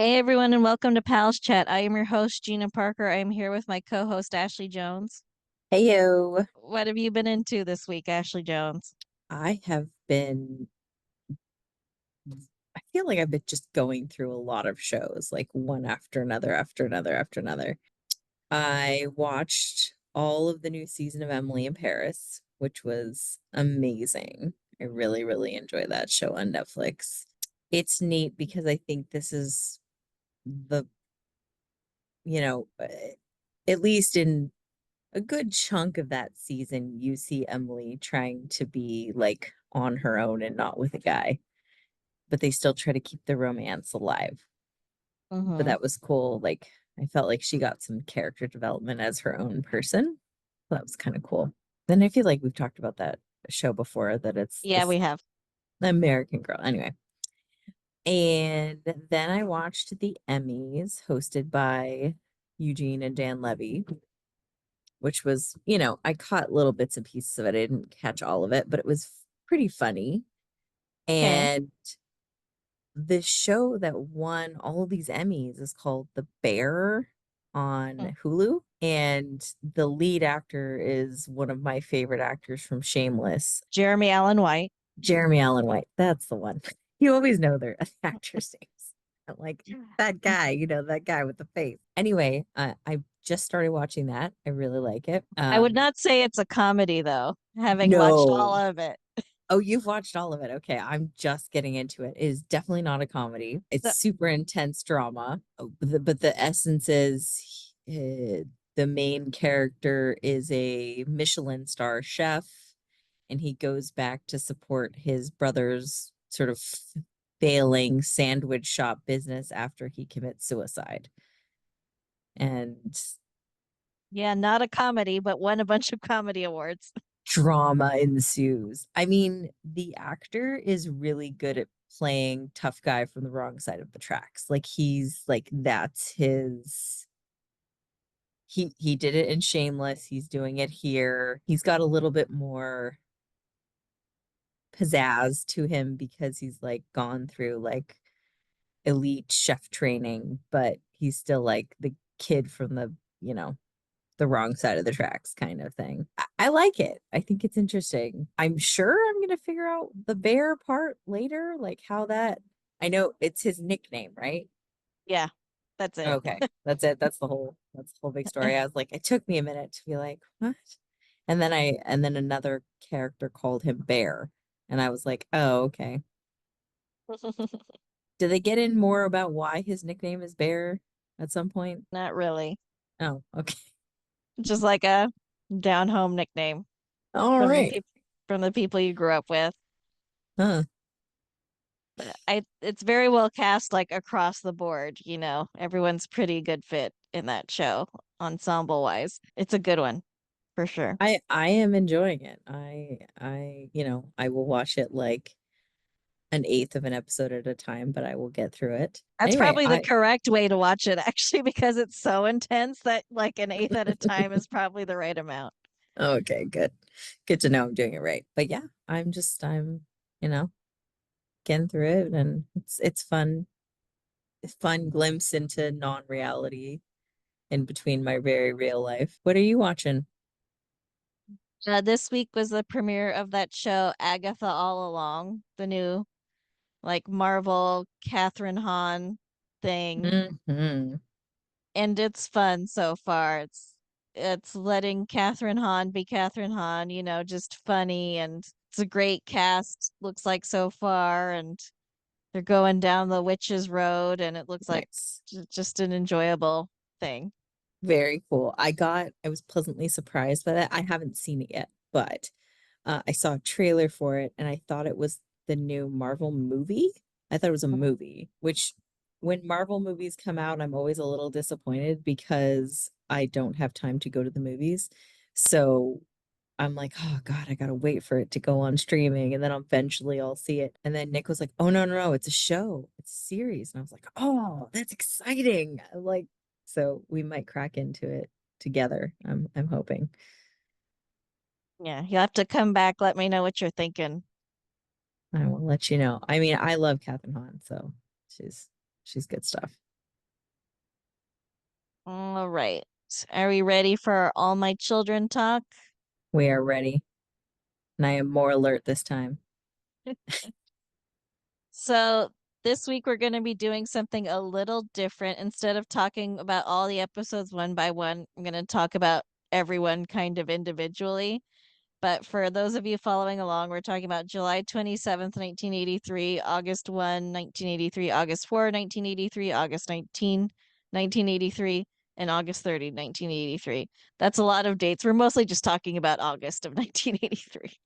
Hey everyone, and welcome to Pals Chat. I am your host, Gina Parker. I am here with my co-host, Ashley Jones. Heyo. What have you been into this week, Ashley Jones? I have been, I feel like I've been just going through a lot of shows, like one after another, after another, after another. I watched all of the new season of Emily in Paris, which was amazing. I really, really enjoy that show on Netflix. It's neat because I think this is the, you know, at least in a good chunk of that season, you see Emily trying to be like on her own and not with a guy, but they still try to keep the romance alive. But Mm-hmm. that was cool. Like, I felt like she got some character development as her own person. That was kind of cool. Then I feel like we've talked about that show before, that it's Yeah, this we have. American Girl. Anyway, and then I watched the Emmys hosted by Eugene and Dan Levy, which was, I caught little bits and pieces of it. I didn't catch all of it, but it was pretty funny. Okay. And the show that won all of these Emmys is called The Bear Mm. on Hulu. And the lead actor is one of my favorite actors from Shameless, Jeremy Allen White. Jeremy Allen White. That's the one. You always know their actors' names. I'm like, that guy, that guy with the face. Anyway, I just started watching that. I really like it. I would not say it's a comedy though, having watched all No. of it. Oh, you've watched all of it. Okay, I'm just getting into it. It is definitely not a comedy. It's So, super intense drama. But the essence is the main character is a Michelin star chef, and he goes back to support his brother's sort of failing sandwich shop business after he commits suicide. And yeah, not a comedy, but won a bunch of comedy awards. drama ensues. I mean, the actor is really good at playing tough guy from the wrong side of the tracks. Like he's like that's his he did it in Shameless. He's doing it here. He's got a little bit more pizzazz to him because he's like gone through like elite chef training, but he's still like the kid from the wrong side of the tracks kind of thing. I like it. I think it's interesting. I'm sure I'm going to figure out the bear part later, like how that, I know it's his nickname, right? Yeah, that's it. Okay. That's it. That's the whole big story. I was like, it took me a minute to be like, what? And then another character called him Bear. And I was like, oh, okay. Did they get in more about why his nickname is Bear at some point? Not really. Oh, okay. Just like a down home nickname All from the right. people you grew up with. Huh. It's very well cast like across the board, Everyone's pretty good fit in that show, ensemble wise. It's a good one for sure. I am enjoying it. I will watch it like an eighth of an episode at a time, but I will get through it. That's Anyway, probably the I correct way to watch it actually because it's so intense that like an eighth at a time is probably the right amount. okay, good. Good to know I'm doing it right. But yeah, I'm you know, getting through it and it's fun. It's fun glimpse into non-reality in between my very real life. What are you watching? This week was the premiere of that show Agatha All Along, the new like Marvel Catherine Hahn thing. Hmm. And it's fun so far. It's letting Catherine Hahn be Catherine Hahn, just funny, and it's a great cast, looks like so far, and they're going down the witch's road, and it looks like Nice. just an enjoyable thing. Very cool. I was pleasantly surprised by that. I haven't seen it yet, but I saw a trailer for it and I thought it was the new Marvel movie. I thought it was a movie, which when Marvel movies come out, I'm always a little disappointed because I don't have time to go to the movies. So I'm like, oh God, I gotta wait for it to go on streaming and then eventually I'll see it. And then Nick was like, oh no, no, no, it's a show, it's a series. And I was like, oh, that's exciting. Like, so we might crack into it together. I'm hoping. Yeah, you'll have to come back, let me know what you're thinking. I will let you know. I mean, I love Catherine Hahn, so she's she's good stuff. All right. Are we ready for all my children talk? We are ready, and I am more alert this time. So, this week we're going to be doing something a little different. Instead of talking about all the episodes one by one, I'm going to talk about everyone kind of individually. But for those of you following along, we're talking about July 27th, 1983, August 1, 1983, August 4, 1983, August 19, 1983, and August 30, 1983. That's a lot of dates. We're mostly just talking about August of 1983.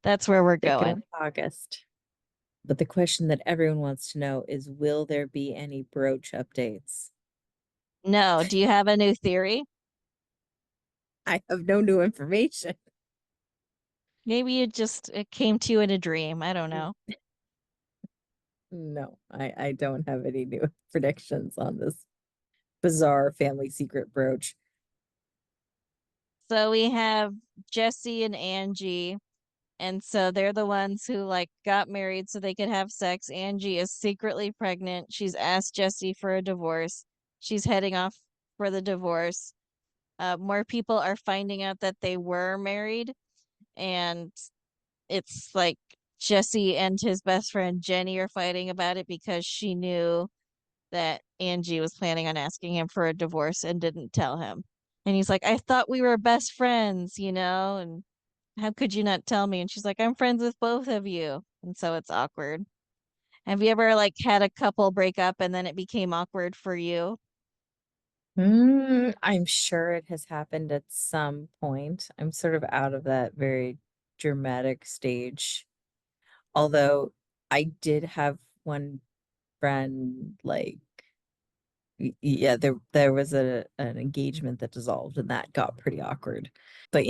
That's where we're Sticking with going. August. But the question that everyone wants to know is, will there be any brooch updates? No, do you have a new theory? I have no new information. Maybe it came to you in a dream. I don't know. No, I don't have any new predictions on this bizarre family secret brooch. So we have Jesse and Angie. And so they're the ones who like got married so they could have sex. Angie is secretly pregnant. She's asked Jesse for a divorce. She's heading off for the divorce. More people are finding out that they were married, and it's like Jesse and his best friend Jenny are fighting about it because she knew that Angie was planning on asking him for a divorce and didn't tell him. And he's like, I thought we were best friends, and how could you not tell me? And she's like, I'm friends with both of you. And so it's awkward. Have you ever like had a couple break up and then it became awkward for you? I'm sure it has happened at some point. I'm sort of out of that very dramatic stage. Although I did have one friend, like, yeah, there was an engagement that dissolved and that got pretty awkward. But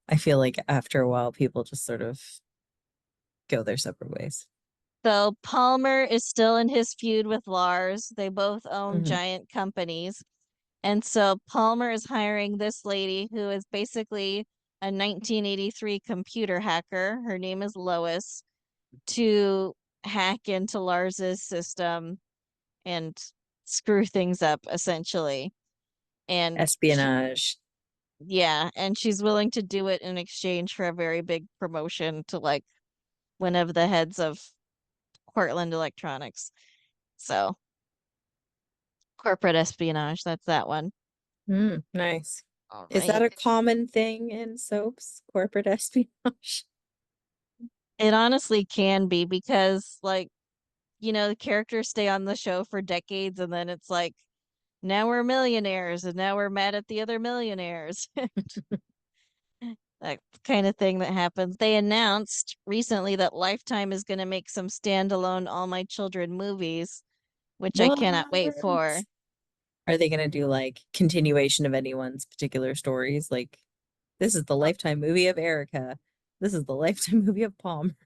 I feel like after a while people just sort of go their separate ways. So Palmer is still in his feud with Lars. They both own Hmm. giant companies. And so Palmer is hiring this lady who is basically a 1983 computer hacker. Her name is Lois, to hack into Lars's system and screw things up essentially. And Espionage. yeah, and she's willing to do it in exchange for a very big promotion to like one of the heads of Portland Electronics. So, corporate espionage, that's that one. Nice. All Is that right. a common thing in soaps? Corporate espionage? It honestly can be because the characters stay on the show for decades and then it's like now we're millionaires and now we're mad at the other millionaires. That kind of thing that happens. They announced recently that Lifetime is going to make some standalone All My Children movies, which I cannot wait for. What? Are they gonna do like continuation of anyone's particular stories? Like, this is the Lifetime movie of Erica. This is the Lifetime movie of Palm.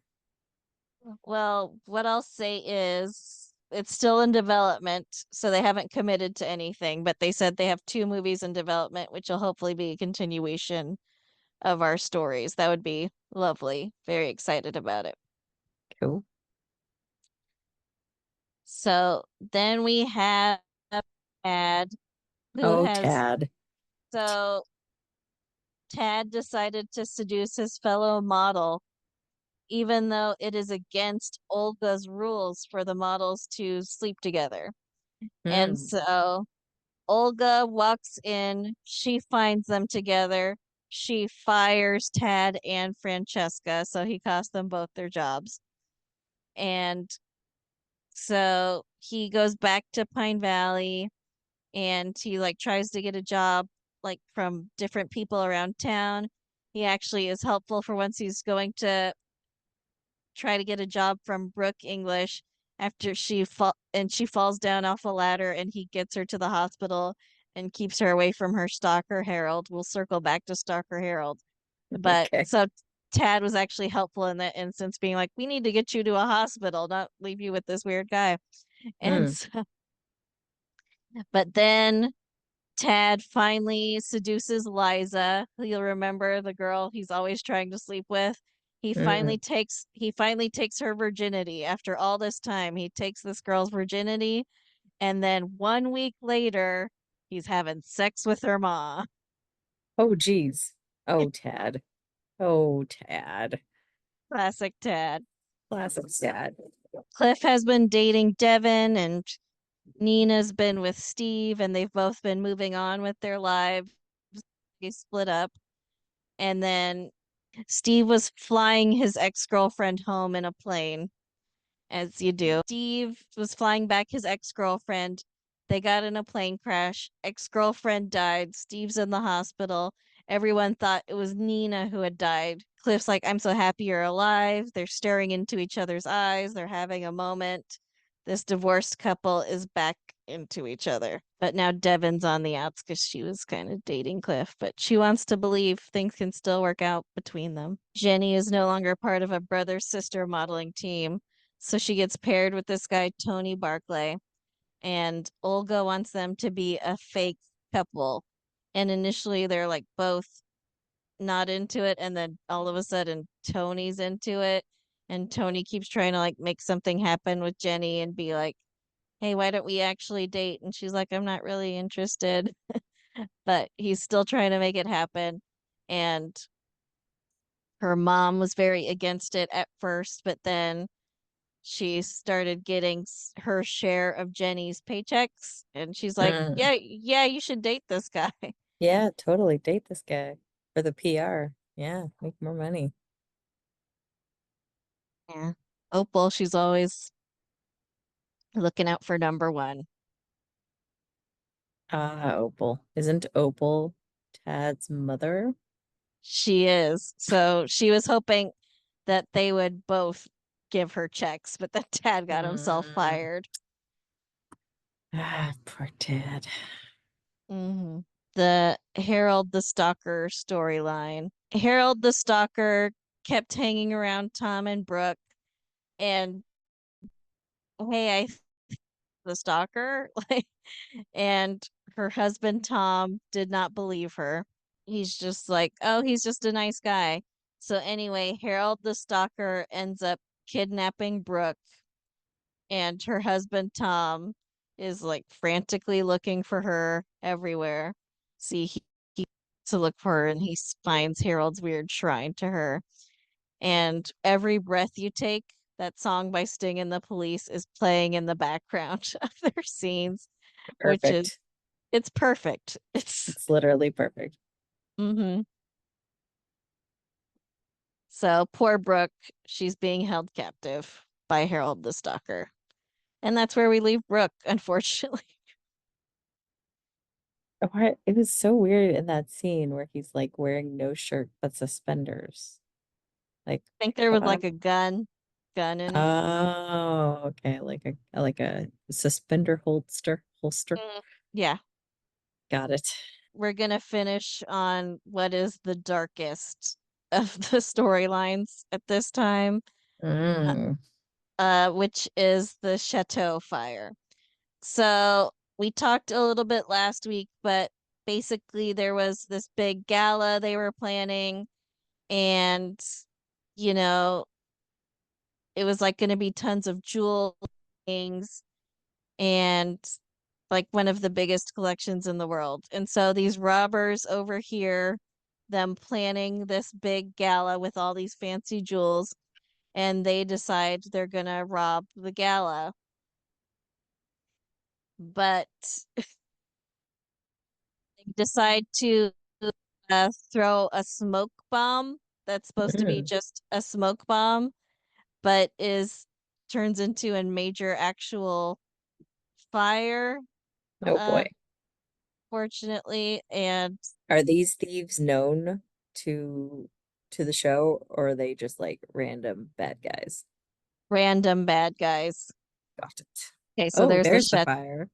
Well, what I'll say is it's still in development, so they haven't committed to anything, but they said they have two movies in development, which will hopefully be a continuation of our stories. That would be lovely. Very excited about it. Cool. So then we have Tad, who Oh, has Tad. so Tad decided to seduce his fellow model, even though it is against Olga's rules for the models to sleep together. And Hmm. so Olga walks in, she finds them together. She fires Tad and Francesca, so he cost them both their jobs. And so he goes back to Pine Valley and he like tries to get a job like from different people around town. He actually is helpful for once he's going to try to get a job from Brooke English after she falls down off a ladder and he gets her to the hospital and keeps her away from her stalker Harold. We'll circle back to stalker Harold. But Okay. so Tad was actually helpful in that instance, being like, we need to get you to a hospital, not leave you with this weird guy. And Hmm. so, but then Tad finally seduces Liza. You'll remember the girl he's always trying to sleep with. Hmm. He finally takes her virginity after all this time. He takes this girl's virginity and then 1 week later He's having sex with her ma. Oh, geez. Oh, Tad. Oh, Tad. Classic Tad. Classic Tad. Cliff has been dating Devon, and Nina's been with Steve, and they've both been moving on with their lives. They split up. And then Steve was flying his ex-girlfriend home in a plane, as you do. Steve was flying back his ex-girlfriend. They got in a plane crash. Ex-girlfriend died. Steve's in the hospital. Everyone thought it was Nina who had died. Cliff's like, I'm so happy you're alive. They're staring into each other's eyes. They're having a moment. This divorced couple is back into each other. But now Devon's on the outs because she was kind of dating Cliff, but she wants to believe things can still work out between them. Jenny is no longer part of a brother sister modeling team. So she gets paired with this guy, Tony Barclay, and Olga wants them to be a fake couple. And initially they're like both not into it, and then all of a sudden Tony's into it. And Tony keeps trying to like make something happen with Jenny and be like, hey, why don't we actually date? And she's like, I'm not really interested. But he's still trying to make it happen. And her mom was very against it at first, but then she started getting her share of Jenny's paychecks, and she's like, Mm. "Yeah, yeah, you should date this guy." Yeah, totally. Date this guy for the PR. Yeah, make more money. Yeah. Opal, she's always looking out for number one. Ah, Opal. Isn't Opal Tad's mother? She is. So she was hoping that they would both give her checks, but then Tad got himself Mm. fired. Ah, poor Tad. hmm The Harold the Stalker storyline. Harold the Stalker kept hanging around Tom and Brooke, and hey, the stalker, like, and her husband Tom did not believe her. He's just like, oh, he's just a nice guy. So anyway, Harold the stalker ends up kidnapping Brooke, and her husband Tom is like frantically looking for her everywhere. See, he to look for her, and he finds Harold's weird shrine to her. And every breath you take, that song by Sting and the Police is playing in the background of their scenes, which is Perfect. it's perfect. It's It's literally perfect. mm-hmm. So poor Brooke, she's being held captive by Harold the Stalker. And that's where we leave Brooke, unfortunately. What? It was so weird in that scene where he's like wearing no shirt but suspenders. Like, I think there was what? like a gun in. Oh, okay. Like a suspender holster. Mm. Yeah, Got it. we're gonna finish on what is the darkest of the storylines at this time, Mm. which is the chateau fire. So we talked a little bit last week, but basically there was this big gala they were planning, and you know, it was like going to be tons of jewel things and like one of the biggest collections in the world. And so these robbers overhear them planning this big gala with all these fancy jewels, and they decide they're going to rob the gala. But decide to throw a smoke bomb that's supposed to be Mm. just a smoke bomb, but is turns into a major actual fire, Oh boy. uh, fortunately, and Are these thieves known to to the show, or are they just like random bad guys? random bad guys. Got it. Okay, so Oh, there's the there's the shut, fire.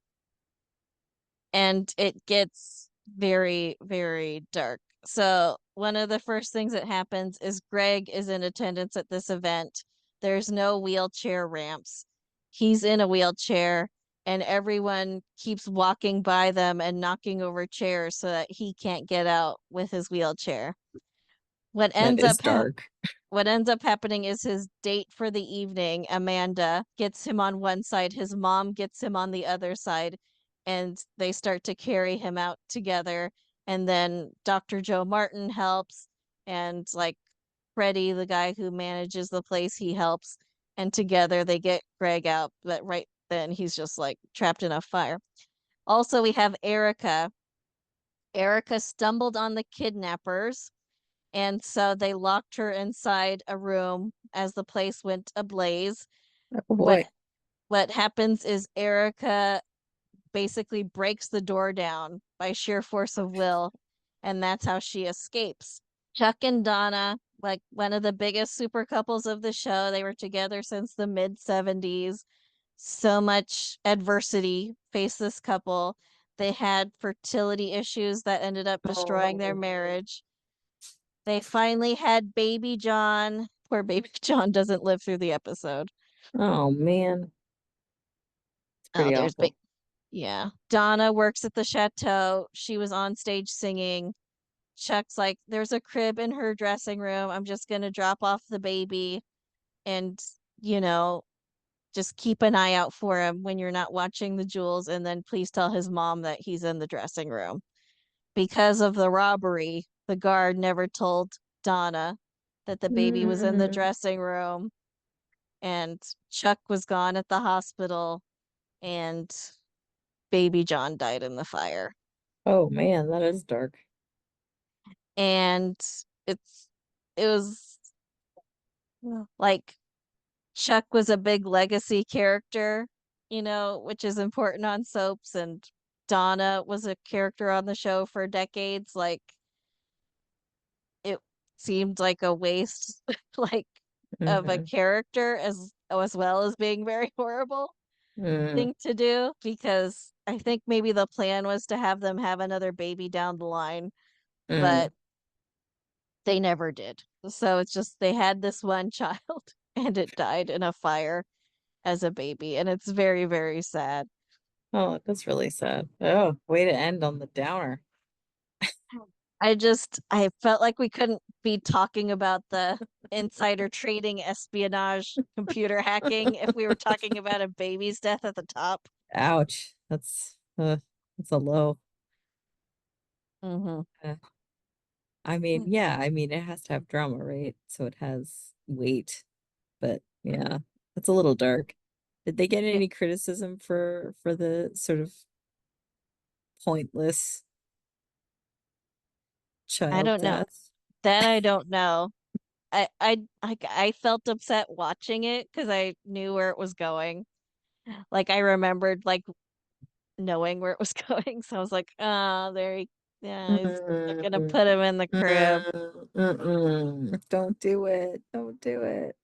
and it gets very, very dark. So one of the first things that happens is Greg is in attendance at this event. There's no wheelchair ramps. He's in a wheelchair, and everyone keeps walking by them and knocking over chairs so that he can't get out with his wheelchair. What That ends is up dark. what ends up happening is his date for the evening, Amanda, gets him on one side, his mom gets him on the other side, and they start to carry him out together. And then Dr. Joe Martin helps, and like Freddie, the guy who manages the place, he helps. And together they get Greg out. But right then he's just like trapped in a fire. Also, we have Erica. Erica stumbled on the kidnappers, and so they locked her inside a room as the place went ablaze. Oh What boy. what happens is Erica basically breaks the door down by sheer force of will, and that's how she escapes. Chuck and Donna, like one of the biggest super couples of the show, they were together since the mid 70s. So much adversity faced this couple. They had fertility issues that ended up destroying their Oh, marriage. They finally had baby John. Poor baby John doesn't live through the episode. oh man. It's Oh, pretty there's big. awful. Yeah. Donna works at the chateau. She was on stage singing. Chuck's like, there's a crib in her dressing room. I'm just going to drop off the baby and, you know, just keep an eye out for him when you're not watching the jewels. And then please tell his mom that he's in the dressing room. Because of the robbery, the guard never told Donna that the baby was in the Mm. dressing room, and Chuck was gone at the hospital, and baby John died in the fire. Oh man, that is dark. And it's it was like Chuck was a big legacy character, which is important on soaps, and Donna was a character on the show for decades. Like it seemed like a waste like of a Hmm. character as well as being very horrible Mm. thing to do, because I think maybe the plan was to have them have another baby down the line, Mm. but they never did. So it's just they had this one child and it died in a fire as a baby, and it's very, very sad. Oh, that's really sad. Oh, way to end on the downer. I felt like we couldn't be talking about the insider trading, espionage, computer hacking if we were talking about a baby's death at the top. Ouch. That's a low. Hmm. Uh, I mean, yeah, I mean it has to have drama, right? So it has weight, but yeah, it's a little dark. Did they get Yeah, any criticism for the sort of pointless I child don't know. death? That I don't know. I felt upset watching it because I knew where it was going. Like I remembered like knowing where it was going. So I was like, oh, yeah, they're gonna Mm, put him in the crib. Don't do it. Don't do it.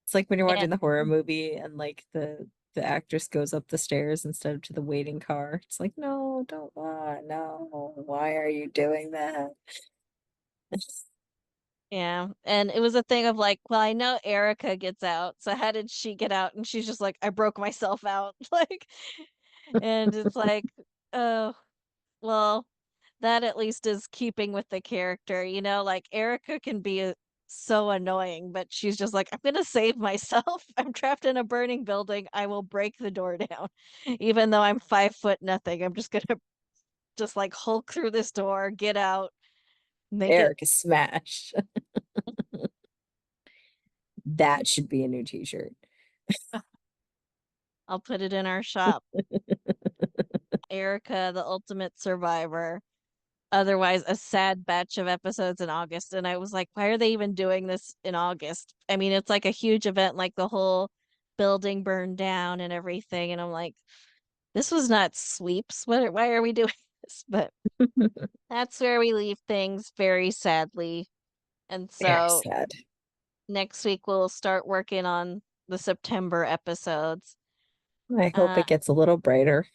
It's like when you're And watching the horror movie and like the actress goes up the stairs instead of to the waiting car. It's like, no, don't no. Why are you doing that? yeah, and it was a thing of like, well, I know Erica gets out, so how did she get out? And she's just like, I broke myself out. Like, and it's like, oh, well, that at least is keeping with the character, like Erica can be so annoying, but she's just like, I'm gonna save myself. I'm trapped in a burning building. I will break the door down. Even though I'm 5 foot nothing, I'm just gonna just like Hulk through this door, get out, make it. Eric is smash. That should be a new t-shirt. I'll put it in our shop. Erica, the ultimate survivor. Otherwise, a sad batch of episodes in August. And I was like, why are they even doing this in August? I mean, it's like a huge event, like the whole building burned down and everything. And I'm like, this was not sweeps. Why are we doing this? But that's where we leave things very sadly. And Very so sad. next week we'll start working on the September episodes. I hope Uh, it gets a little brighter.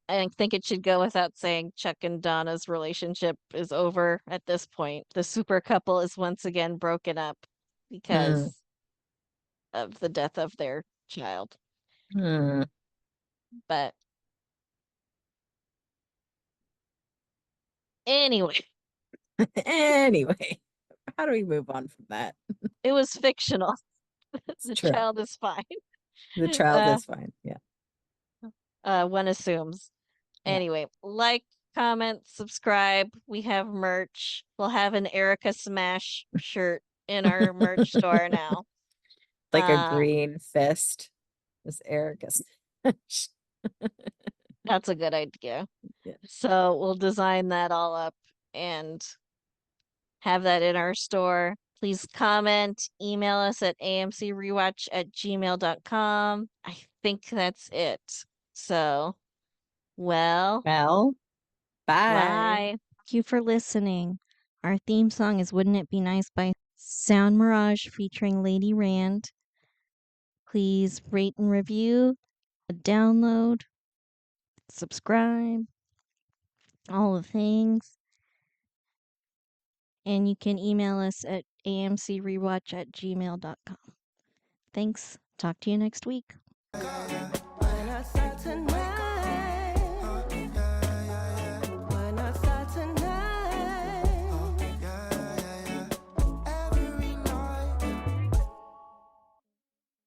I think it should go without saying Chuck and Donna's relationship is over at this point. The super couple is once again broken up Hmm. because of the death of their child. Hmm. But anyway, Anyway, how do we move on from that? it was fictional. It's The true. child is fine. The child Uh, is fine. Yeah. one assumes. Yeah. Anyway, like, comment, subscribe. We have merch. We'll have an Erica Smash shirt in our merch store now. Like a Uh, green fist. This Erica's. that's a good idea. Yeah. So we'll design that all up and have that in our store. Please comment, email us at amcrewatch@gmail.com. I think that's it. So, well, Well, bye. bye. Thank you for listening. Our theme song is Wouldn't It Be Nice by Sound Mirage featuring Lady Rand. Please rate and review, download, subscribe, all the things. And you can email us at amcrewatch@gmail.com. Thanks. Talk to you next week.